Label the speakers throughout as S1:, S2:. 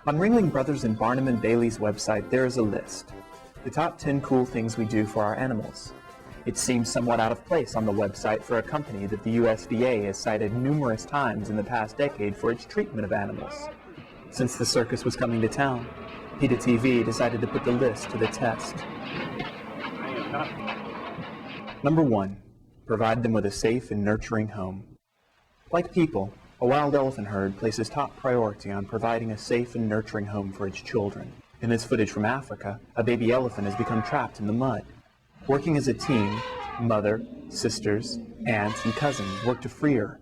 S1: On Ringling Brothers and Barnum and Bailey's website, there is a list. The top 10 cool things we do for our animals. It seems somewhat out of place on the website for a company that the USDA has cited numerous times in the past decade for its treatment of animals. Since the circus was coming to town, PETA TV decided to put the list to the test. Number 1. Provide them with a safe and nurturing home. Like people, a wild elephant herd places top priority on providing a safe and nurturing home for its children. In this footage from Africa, a baby elephant has become trapped in the mud. Working as a team, mother, sisters, aunts, and cousins work to free her.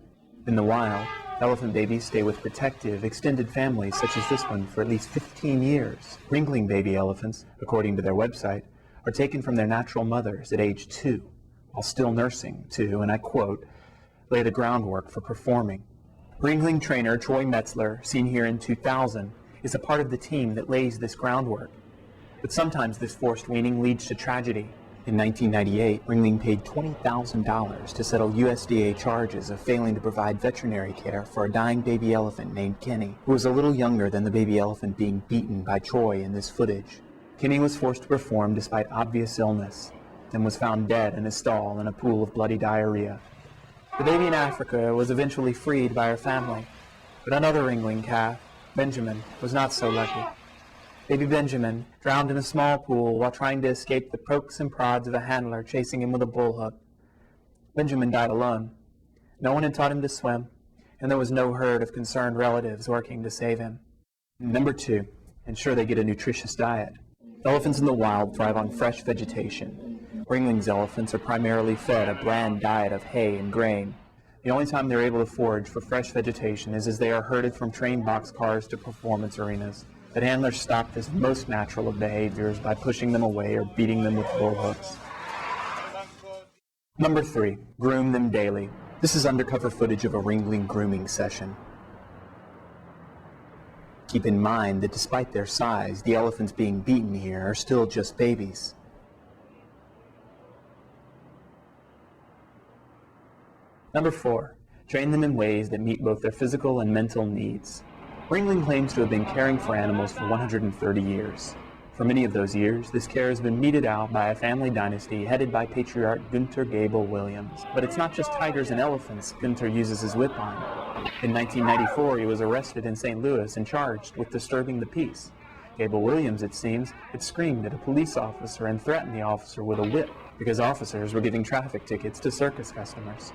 S1: In the wild, elephant babies stay with protective, extended families such as this one for at least 15 years. Ringling baby elephants, according to their website, are taken from their natural mothers at age 2, while still nursing to, and I quote, lay the groundwork for performing. Ringling trainer Troy Metzler, seen here in 2000, is a part of the team that lays this groundwork. But sometimes this forced weaning leads to tragedy. In 1998, Ringling paid $20,000 to settle USDA charges of failing to provide veterinary care for a dying baby elephant named Kenny, who was a little younger than the baby elephant being beaten by Troy in this footage. Kenny was forced to perform despite obvious illness, and was found dead in a stall in a pool of bloody diarrhea. The baby in Africa was eventually freed by her family, but another Ringling calf, Benjamin, was not so lucky. Baby Benjamin drowned in a small pool while trying to escape the pokes and prods of a handler chasing him with a bullhook. Benjamin died alone. No one had taught him to swim, and there was no herd of concerned relatives working to save him. Number 2, ensure they get a nutritious diet. Elephants in the wild thrive on fresh vegetation. Ringling's elephants are primarily fed a bland diet of hay and grain. The only time they're able to forage for fresh vegetation is as they are herded from train boxcars to performance arenas. But handlers stop this most natural of behaviors by pushing them away or beating them with bullhooks. Number 3, groom them daily. This is undercover footage of a Ringling grooming session. Keep in mind that despite their size, the elephants being beaten here are still just babies. Number 4, train them in ways that meet both their physical and mental needs. Ringling claims to have been caring for animals for 130 years. For many of those years, this care has been meted out by a family dynasty headed by patriarch Gunther Gable Williams. But it's not just tigers and elephants Gunther uses his whip on. In 1994, he was arrested in St. Louis and charged with disturbing the peace. Gable Williams, it seems, had screamed at a police officer and threatened the officer with a whip because officers were giving traffic tickets to circus customers.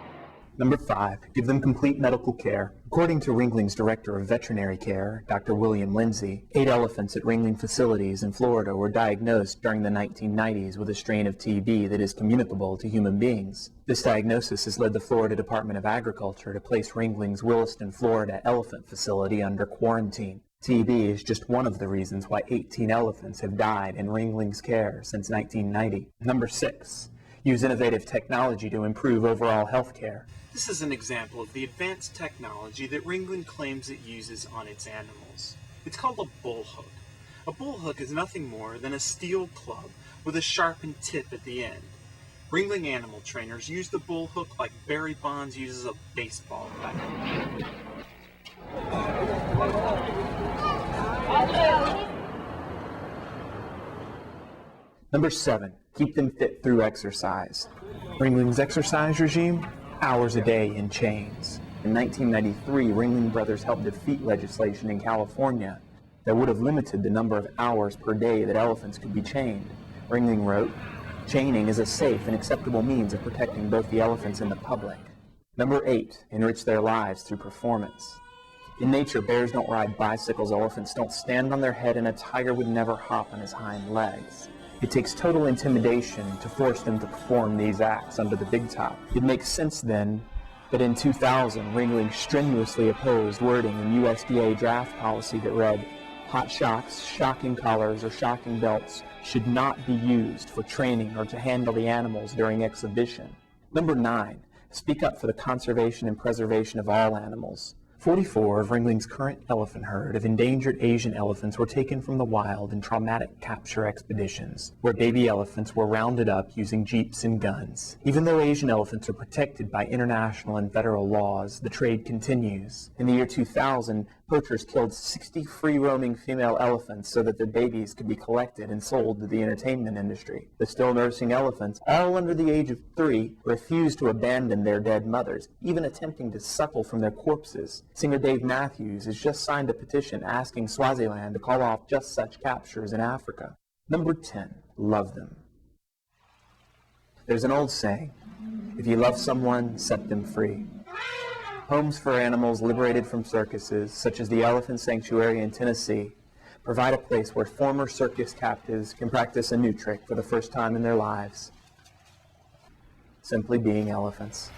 S1: Number 5, give them complete medical care. According to Ringling's Director of Veterinary Care, Dr. William Lindsay, 8 elephants at Ringling facilities in Florida were diagnosed during the 1990s with a strain of TB that is communicable to human beings. This diagnosis has led the Florida Department of Agriculture to place Ringling's Williston, Florida elephant facility under quarantine. TB is just one of the reasons why 18 elephants have died in Ringling's care since 1990. Number 6, use innovative technology to improve overall health care.
S2: This is an example of the advanced technology that Ringling claims it uses on its animals. It's called a bullhook. A bullhook is nothing more than a steel club with a sharpened tip at the end. Ringling animal trainers use the bullhook like Barry Bonds uses a baseball bat.
S1: Number 7, keep them fit through exercise. Ringling's exercise regime? Hours a day in chains. In 1993, Ringling Brothers helped defeat legislation in California that would have limited the number of hours per day that elephants could be chained. Ringling wrote, "Chaining is a safe and acceptable means of protecting both the elephants and the public." Number 8, enrich their lives through performance. In nature, bears don't ride bicycles, elephants don't stand on their head, and a tiger would never hop on his hind legs. It takes total intimidation to force them to perform these acts under the big top. It makes sense then that in 2000, Ringling strenuously opposed wording in USDA draft policy that read, "Hot shocks, shocking collars, or shocking belts should not be used for training or to handle the animals during exhibition." Number 9, speak up for the conservation and preservation of all animals. 44 of Ringling's current elephant herd of endangered Asian elephants were taken from the wild in traumatic capture expeditions, where baby elephants were rounded up using jeeps and guns. Even though Asian elephants are protected by international and federal laws, the trade continues. In the year 2000, Poachers killed 60 free-roaming female elephants so that their babies could be collected and sold to the entertainment industry. The still-nursing elephants, all under the age of 3, refused to abandon their dead mothers, even attempting to suckle from their corpses. Singer Dave Matthews has just signed a petition asking Swaziland to call off just such captures in Africa. Number 10. Love them. There's an old saying, if you love someone, set them free. Homes for animals liberated from circuses, such as the Elephant Sanctuary in Tennessee, provide a place where former circus captives can practice a new trick for the first time in their lives. Simply being elephants.